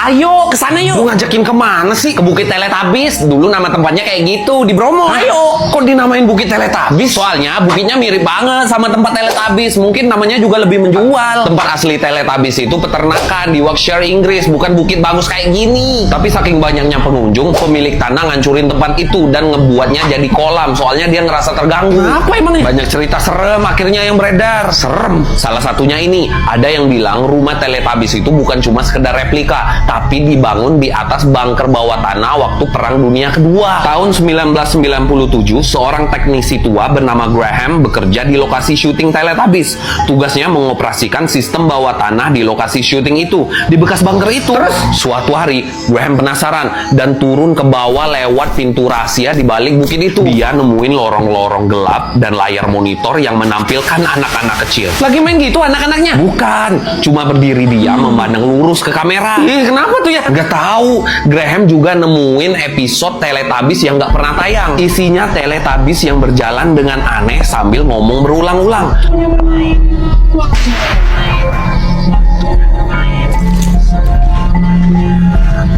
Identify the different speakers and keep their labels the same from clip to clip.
Speaker 1: Ayo, kesana yuk.
Speaker 2: Lu ngajakin kemana sih? Ke Bukit Teletabis. Dulu nama tempatnya kayak gitu, di Bromo.
Speaker 1: Ayo.
Speaker 2: Kok dinamain Bukit Teletabis? Soalnya bukitnya mirip banget sama tempat Teletabis. Mungkin namanya juga lebih menjual. Tempat asli Teletabis itu peternakan di Yorkshire, Inggris. Bukan bukit bagus kayak gini. Tapi saking banyaknya pengunjung, pemilik tanah ngancurin tempat itu dan ngebuatnya jadi kolam. Soalnya dia ngerasa terganggu.
Speaker 1: Apa emangnya?
Speaker 2: Banyak cerita serem akhirnya yang beredar. Serem. Salah satunya ini. Ada yang bilang rumah Teletabis itu bukan cuma sekedar replika, tapi dibangun di atas bunker bawah tanah waktu Perang Dunia Kedua. Tahun 1997, seorang teknisi tua bernama Graham bekerja di lokasi syuting Teletubbies. Tugasnya mengoperasikan sistem bawah tanah di lokasi syuting itu, di bekas bunker itu. Terus, suatu hari, Graham penasaran dan turun ke bawah lewat pintu rahasia di balik bukit itu. Dia nemuin lorong-lorong gelap dan layar monitor yang menampilkan anak-anak kecil.
Speaker 1: Lagi main gitu anak-anaknya?
Speaker 2: Bukan, cuma berdiri dia memandang lurus ke kamera.
Speaker 1: Kenapa tuh ya?
Speaker 2: Gak tahu. Graham juga nemuin episode Teletubbies yang gak pernah tayang. Isinya Teletubbies yang berjalan dengan aneh sambil ngomong berulang-ulang.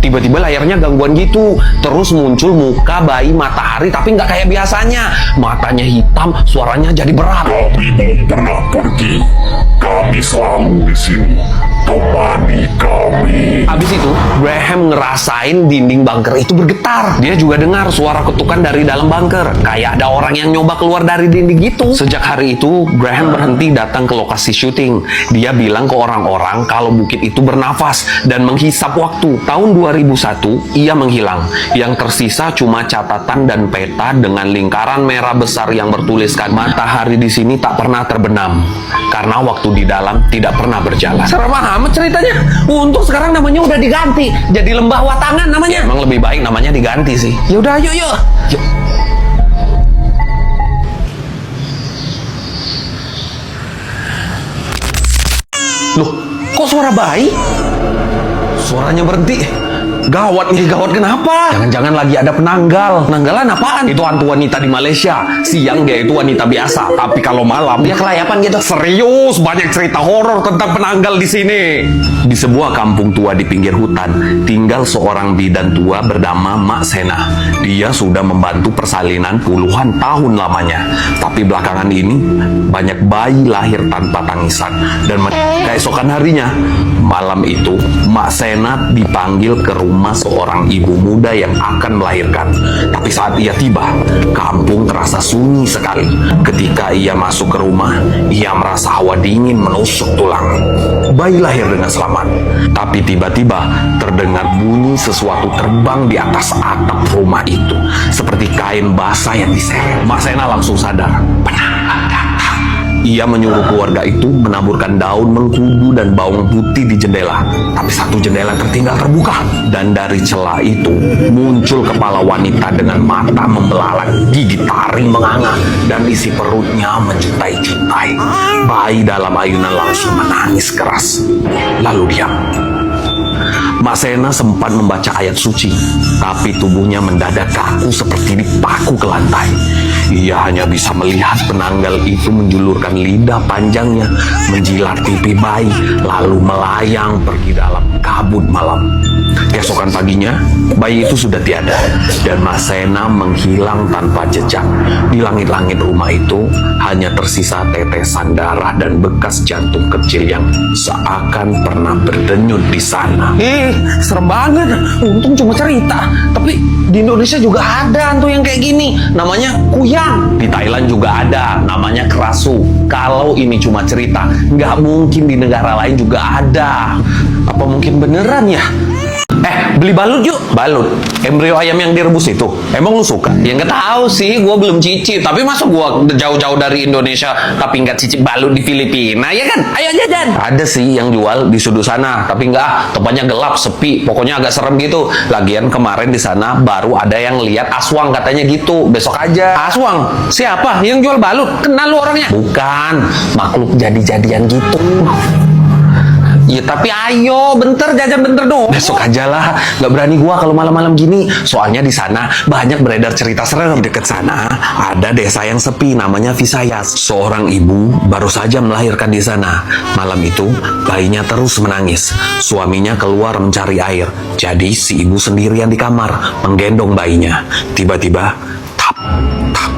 Speaker 2: Tiba-tiba layarnya gangguan gitu. Terus muncul muka bayi matahari tapi nggak kayak biasanya. Matanya hitam, suaranya jadi berat.
Speaker 3: Kami belum pernah pergi. Kami selalu di sini. Temani kami.
Speaker 2: Habis itu, Graham ngerasain dinding bunker itu bergetar. Dia juga dengar suara ketukan dari dalam bunker. Kayak ada orang yang nyoba keluar dari dinding gitu. Sejak hari itu, Graham berhenti datang ke lokasi syuting. Dia bilang ke orang-orang kalau bukit itu bernafas dan menghisap waktu. Tahun 2001, ia menghilang. Yang tersisa cuma catatan dan peta dengan lingkaran merah besar yang bertuliskan matahari di sini tak pernah terbenam. Karena waktu di dalam tidak pernah berjalan.
Speaker 1: Serem amat ceritanya. Untung sekarang namanya udah diganti. Jadi Lembah Watangan namanya.
Speaker 2: Emang lebih baik namanya diganti sih.
Speaker 1: Ya udah, yuk.
Speaker 2: Yuk. Loh, kok suara bayi? Suaranya berhenti. Gawat nih, gawat kenapa? Jangan-jangan lagi ada penanggal. Penanggalan apaan? Itu hantu wanita di Malaysia. Siang dia itu wanita biasa, tapi kalau malam dia kelayapan gitu. Serius, banyak cerita horor tentang penanggal di sini. Di sebuah kampung tua di pinggir hutan, tinggal seorang bidan tua bernama Mak Sena. Dia sudah membantu persalinan puluhan tahun lamanya. Tapi belakangan ini, banyak bayi lahir tanpa tangisan. Dan keesokan harinya, malam itu, Mak Sena dipanggil ke rumah seorang ibu muda yang akan melahirkan. Tapi saat ia tiba, kampung terasa sunyi sekali. Ketika ia masuk ke rumah, ia merasa hawa dingin menusuk tulang. Bayi lahir dengan selamat, tapi tiba-tiba terdengar bunyi sesuatu terbang di atas atap rumah itu, seperti kain basah yang diseret. Mak Sena langsung sadar, penanggal datang. Ia menyuruh keluarga itu menaburkan daun mengkudu dan bawang putih di jendela. Tapi satu jendela tertinggal terbuka. Dan dari celah itu muncul kepala wanita dengan mata membelalak, gigi taring menganga, dan isi perutnya menjuntai-juntai. Bayi dalam ayunan langsung menangis keras. Lalu diam. Mak Sena sempat membaca ayat suci, tapi tubuhnya mendadak kaku seperti dipaku ke lantai. Ia hanya bisa melihat penanggal itu menjulurkan lidah panjangnya, menjilat pipi bayi, lalu melayang pergi dalam kabut malam. Keesokan paginya, bayi itu sudah tiada, dan Mak Sena menghilang tanpa jejak. Di langit-langit rumah itu, hanya tersisa tetesan darah dan bekas jantung kecil yang seakan pernah berdenyut di sana.
Speaker 1: Serem banget. Untung cuma cerita. Tapi di Indonesia juga ada hantu yang kayak gini. Namanya Kuyang.
Speaker 2: Di Thailand juga ada, namanya Kerasu. Kalau ini cuma cerita, nggak mungkin di negara lain juga ada. Apa mungkin beneran ya? Beli balut yuk. Balut? Embrio ayam yang direbus itu? Emang lu suka? Ya nggak tahu sih, gue belum cicip. Tapi masa gue jauh-jauh dari Indonesia tapi nggak cicip balut di Filipina, ya kan? Ayo jajan. Ada sih yang jual di sudut sana, tapi nggak. Tempatnya gelap, sepi. Pokoknya agak serem gitu. Lagian kemarin di sana baru ada yang lihat aswang katanya gitu. Besok aja.
Speaker 1: Aswang? Siapa? Yang jual balut? Kenal lu orangnya?
Speaker 2: Bukan, makhluk jadi-jadian gitu.
Speaker 1: Ya tapi ayo, bentar jajan bentar dong.
Speaker 2: Besok aja lah, nggak berani gua kalau malam-malam gini. Soalnya di sana banyak beredar cerita serem. Di dekat sana ada desa yang sepi namanya Visayas. Seorang ibu baru saja melahirkan di sana. Malam itu bayinya terus menangis. Suaminya keluar mencari air. Jadi si ibu sendirian di kamar menggendong bayinya. Tiba-tiba tap tap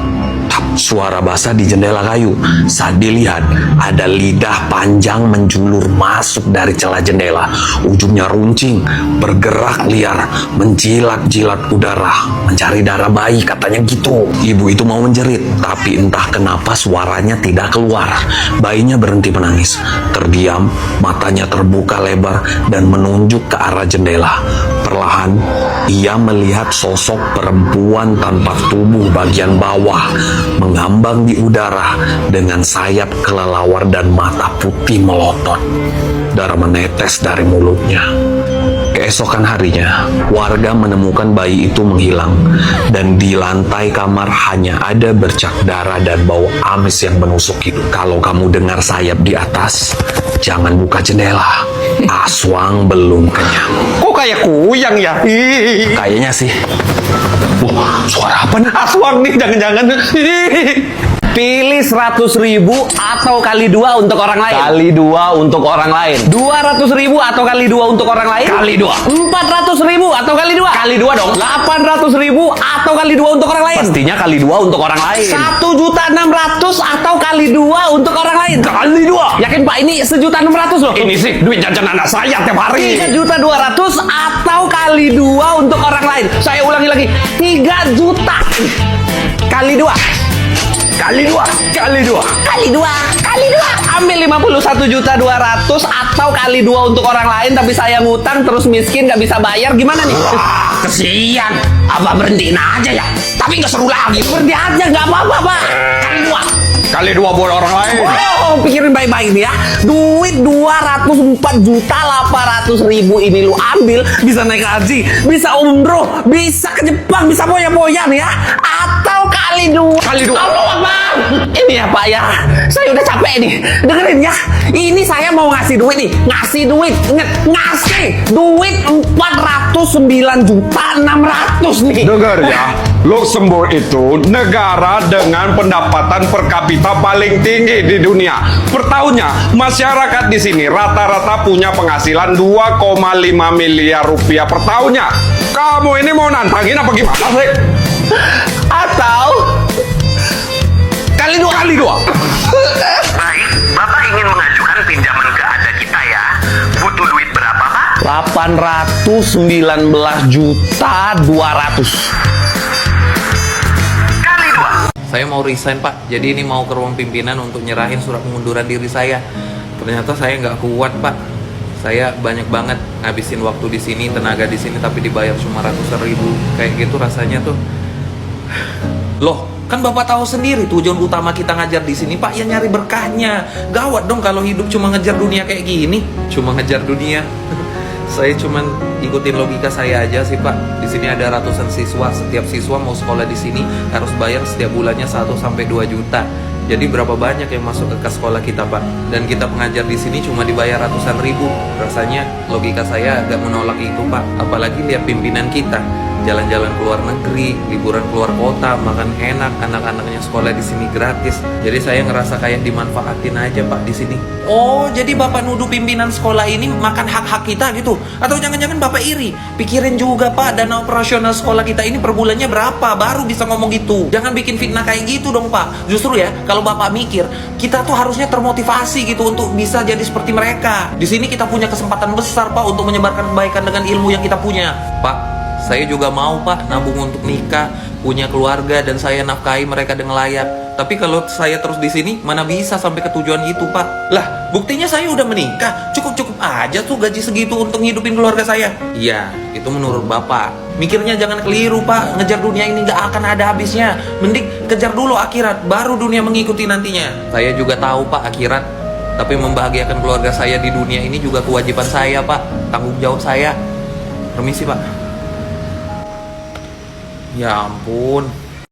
Speaker 2: tap suara basah di jendela kayu. Saat dilihat ada lidah panjang menjulur masuk dari celah jendela. Ujungnya runcing, bergerak liar, menjilat-jilat udara, mencari darah bayi katanya gitu. Ibu itu mau menjerit, tapi entah kenapa suaranya tidak keluar. Bayinya berhenti menangis, terdiam, matanya terbuka lebar dan menunjuk ke arah jendela. Perlahan, ia melihat sosok perempuan tanpa tubuh bagian bawah mengambang di udara dengan sayap kelelawar dan mata putih melotot. Darah menetes dari mulutnya. Keesokan harinya, warga menemukan bayi itu menghilang dan di lantai kamar hanya ada bercak darah dan bau amis yang menusuk hidung. Kalau kamu dengar sayap di atas, jangan buka jendela. Aswang belum kenyang.
Speaker 1: Kok kayak kuyang ya?
Speaker 2: Kayaknya sih. Wah, suara apa nih?
Speaker 1: Aswang nih, jangan-jangan. Pilih 100.000 atau kali 2 untuk orang lain.
Speaker 2: Kali 2 untuk orang lain.
Speaker 1: 200.000 atau kali 2 untuk orang lain.
Speaker 2: Kali 2.
Speaker 1: 400.000 atau kali 2.
Speaker 2: Kali 2 dong.
Speaker 1: 800.000 atau kali 2 untuk orang lain.
Speaker 2: Pastinya kali 2 untuk orang lain.
Speaker 1: 1.600.000 atau kali 2 untuk orang lain.
Speaker 2: Kali 2.
Speaker 1: Yakin Pak, ini 1.600.000 loh.
Speaker 2: Ini sih duit jajan anak saya tiap hari.
Speaker 1: 3.200.000 atau kali 2 untuk orang lain. Saya ulangi lagi. 3 juta. Kali 2.
Speaker 2: Kali 2. Kali 2.
Speaker 1: Kali 2. Kali 2. Ambil 51.200.000 atau kali 2 untuk orang lain, tapi saya ngutang terus miskin gak bisa bayar, gimana nih?
Speaker 2: Wah, kesian. Apa berhentiin aja ya? Tapi nggak seru lagi.
Speaker 1: Berhenti aja, gak apa-apa Pak. Kali 2.
Speaker 2: Kali 2 buat orang lain.
Speaker 1: Oh, pikirin baik-baik nih ya. Duit 204.800.000 ini lu ambil, bisa naik haji, bisa umroh, bisa ke Jepang, bisa poya-poya nih ya. Atau kali 2.
Speaker 2: Kali 2.
Speaker 1: Allah Akbar. Ini ya Pak ya. Saya udah capek nih. Dengerin ya. Ini saya mau ngasih duit nih. Ngasih duit. Ingat, ngasih duit 409.600.000 nih.
Speaker 3: Dengar ya, Luxembourg itu negara dengan pendapatan per kapita paling tinggi di dunia. Per tahunnya, masyarakat di sini rata-rata punya penghasilan 2,5 miliar rupiah per tahunnya. Kamu ini mau nantangin apa gimana sih?
Speaker 1: Atau kali 2.
Speaker 3: Kali 2.
Speaker 4: Baik, Bapak ingin mengajukan pinjaman ke Ada Kita ya. Butuh duit berapa, Pak?
Speaker 1: 819.200.000.
Speaker 4: Kali 2.
Speaker 5: Saya mau resign Pak, jadi ini mau ke ruang pimpinan untuk nyerahin surat pengunduran diri saya. Ternyata saya nggak kuat Pak. Saya banyak banget ngabisin waktu di sini, tenaga di sini, tapi dibayar cuma ratusan ribu. Kayak gitu rasanya tuh. Loh, kan Bapak tahu sendiri tujuan utama kita ngajar di sini Pak, ya nyari berkahnya. Gawat dong kalau hidup cuma ngejar dunia kayak gini. Cuma ngejar dunia. Saya cuman ikutin logika saya aja sih Pak. Di sini ada ratusan siswa, setiap siswa mau sekolah di sini harus bayar setiap bulannya 1 sampai 2 juta. Jadi berapa banyak yang masuk ke kas sekolah kita Pak? Dan kita pengajar di sini cuma dibayar ratusan ribu. Rasanya logika saya agak menolak itu Pak. Apalagi lihat pimpinan kita jalan-jalan keluar negeri, liburan keluar kota, makan enak, anak-anaknya sekolah di sini gratis. Jadi saya ngerasa kayak dimanfaatin aja Pak di sini. Oh, jadi Bapak nuduh pimpinan sekolah ini makan hak-hak kita gitu? Atau jangan-jangan Bapak iri? Pikirin juga Pak, dana operasional sekolah kita ini per bulannya berapa? Baru bisa ngomong gitu. Jangan bikin fitnah kayak gitu dong Pak. Justru ya, kalau Bapak mikir, kita tuh harusnya termotivasi gitu untuk bisa jadi seperti mereka. Di sini kita punya kesempatan besar Pak untuk menyebarkan kebaikan dengan ilmu yang kita punya. Pak, saya juga mau Pak nabung untuk nikah, punya keluarga dan saya nafkahi mereka dengan layak. Tapi kalau saya terus di sini mana bisa sampai ke tujuan itu Pak? Lah, buktinya saya udah menikah, cukup-cukup aja tuh gaji segitu untuk ngidupin keluarga saya. Iya, itu menurut Bapak. Mikirnya jangan keliru Pak, ngejar dunia ini gak akan ada habisnya. Mending kejar dulu akhirat, baru dunia mengikuti nantinya. Saya juga tahu Pak akhirat, tapi membahagiakan keluarga saya di dunia ini juga kewajiban saya Pak, tanggung jawab saya. Permisi Pak. Ya ampun,